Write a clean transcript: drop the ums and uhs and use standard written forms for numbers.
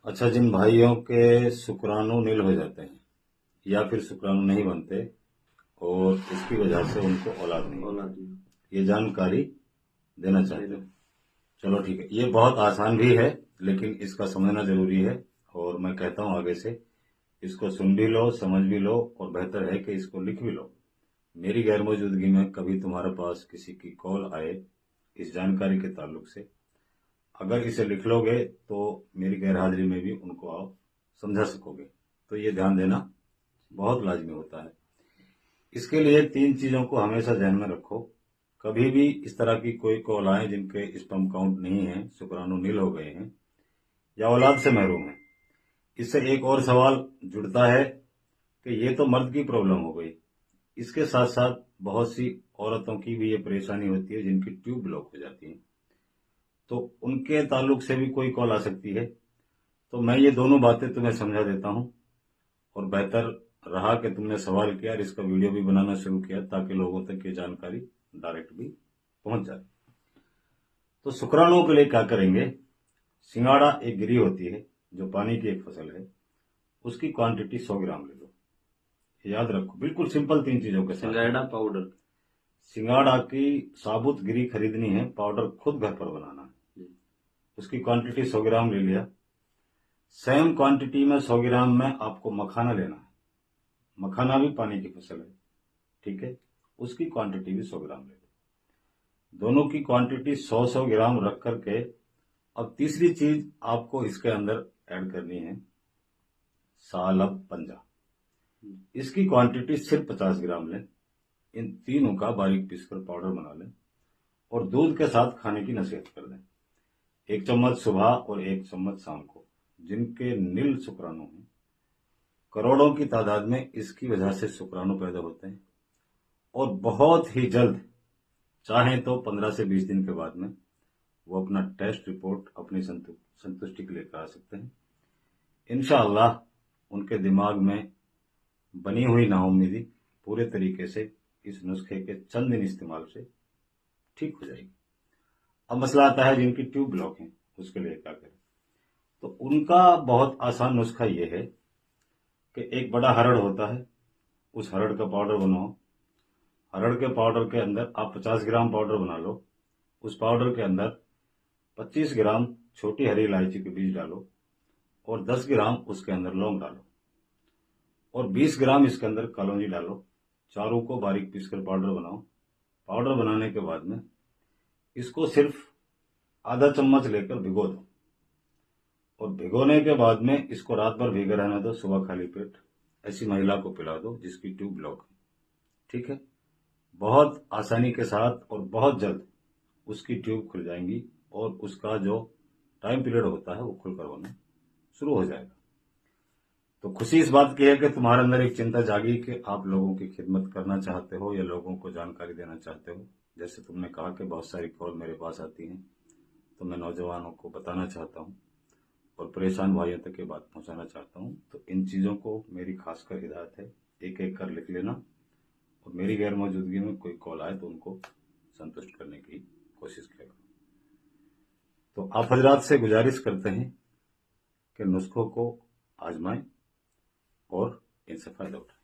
अच्छा, जिन भाइयों के शुक्राणु नील हो जाते हैं या फिर शुक्राणु नहीं बनते और इसकी वजह से उनको औलाद नहीं होती, ये जानकारी देना चाहते हैं। चलो ठीक है, ये बहुत आसान भी है लेकिन इसका समझना जरूरी है। और मैं कहता हूं आगे से इसको सुन भी लो, समझ भी लो और बेहतर है कि इसको लिख भी लो। मेरी गैर मौजूदगी में कभी तुम्हारे पास किसी की कॉल आए इस जानकारी के ताल्लुक से, अगर इसे लिख लोगे तो मेरी गैर हाजिरी में भी उनको आप समझा सकोगे। तो ये ध्यान देना बहुत लाजमी होता है। इसके लिए 3 चीजों को हमेशा ध्यान में रखो। कभी भी इस तरह की कोई कॉल आए जिनके स्पर्म काउंट नहीं है, शुक्राणु नील हो गए हैं या औलाद से महरूम है, इससे एक और सवाल जुड़ता है कि ये तो मर्द की प्रॉब्लम हो गई, इसके साथ साथ बहुत सी औरतों की भी ये परेशानी होती है जिनकी ट्यूब ब्लॉक हो जाती है, तो उनके ताल्लुक से भी कोई कॉल आ सकती है। तो मैं ये दोनों बातें तुम्हें समझा देता हूं और बेहतर रहा कि तुमने सवाल किया और इसका वीडियो भी बनाना शुरू किया ताकि लोगों तक ये जानकारी डायरेक्ट भी पहुंच जाए। तो शुक्राणुओं के लिए क्या करेंगे? सिंगाड़ा एक गिरी होती है जो पानी की एक फसल है, उसकी क्वांटिटी 100 ग्राम ले लो। याद रखो, बिल्कुल सिंपल 3 चीजों के साथ। सिंगाड़ा पाउडर, सिंगाड़ा की साबुत गिरी खरीदनी है, पाउडर खुद घर पर बनाना है। उसकी क्वांटिटी 100 ग्राम ले लिया। सेम क्वांटिटी में 100 ग्राम में आपको मखाना लेना है। मखाना भी पानी की फसल है, ठीक है, उसकी क्वांटिटी भी 100 ग्राम ले लो। दोनों की क्वांटिटी 100-100 ग्राम रख करके अब तीसरी चीज आपको इसके अंदर ऐड करनी है, सालब पंजा। इसकी क्वांटिटी सिर्फ 50 ग्राम लें। इन तीनों का बारीक पीसकर पाउडर बना लें और दूध के साथ खाने की नसीहत कर दें। 1 चम्मच सुबह और 1 चम्मच शाम को। जिनके नील शुक्राणु हैं, करोड़ों की तादाद में इसकी वजह से शुक्राणु पैदा होते हैं और बहुत ही जल्द, चाहें तो 15 से 20 दिन के बाद में वो अपना टेस्ट रिपोर्ट अपनी संतुष्टि के लिए करा सकते हैं। इंशाअल्लाह उनके दिमाग में बनी हुई नाउम्मीदी पूरे तरीके से इस नुस्खे के चंद दिन इस्तेमाल से ठीक हो जाएगी। अब मसला आता है जिनकी ट्यूब ब्लॉक है, उसके लिए क्या करें? तो उनका बहुत आसान नुस्खा ये है कि एक बड़ा हरड़ होता है, उस हरड़ का पाउडर बनाओ। हरड़ के पाउडर के अंदर आप 50 ग्राम पाउडर बना लो। उस पाउडर के अंदर 25 ग्राम छोटी हरी इलायची के बीज डालो और 10 ग्राम उसके अंदर लौंग डालो और 20 ग्राम इसके अंदर कलौंजी डालो। चारों को बारीक पीसकर पाउडर बनाओ। पाउडर बनाने के बाद में इसको सिर्फ आधा चम्मच लेकर भिगो दो और भिगोने के बाद में इसको रात भर भीगे रहने दो। सुबह खाली पेट ऐसी महिला को पिला दो जिसकी ट्यूब ब्लॉक है, ठीक है। बहुत आसानी के साथ और बहुत जल्द उसकी ट्यूब खुल जाएंगी और उसका जो टाइम पीरियड होता है वो खुलकर होना शुरू हो जाएगा। तो खुशी इस बात की है कि तुम्हारे अंदर एक चिंता जागी कि आप लोगों की खिदमत करना चाहते हो या लोगों को जानकारी देना चाहते हो। जैसे तुमने कहा कि बहुत सारी कॉल मेरे पास आती हैं, तो मैं नौजवानों को बताना चाहता हूं और परेशान भाइयों तक ये बात पहुंचाना चाहता हूं। तो इन चीजों को मेरी खासकर हिदायत है, एक एक कर लिख लेना और मेरी गैर मौजूदगी में कोई कॉल आए तो उनको संतुष्ट करने की कोशिश किया करो। तो आप हजरात से गुजारिश करते हैं कि नुस्खों को आजमाएं और इनसे फायदा उठाएं।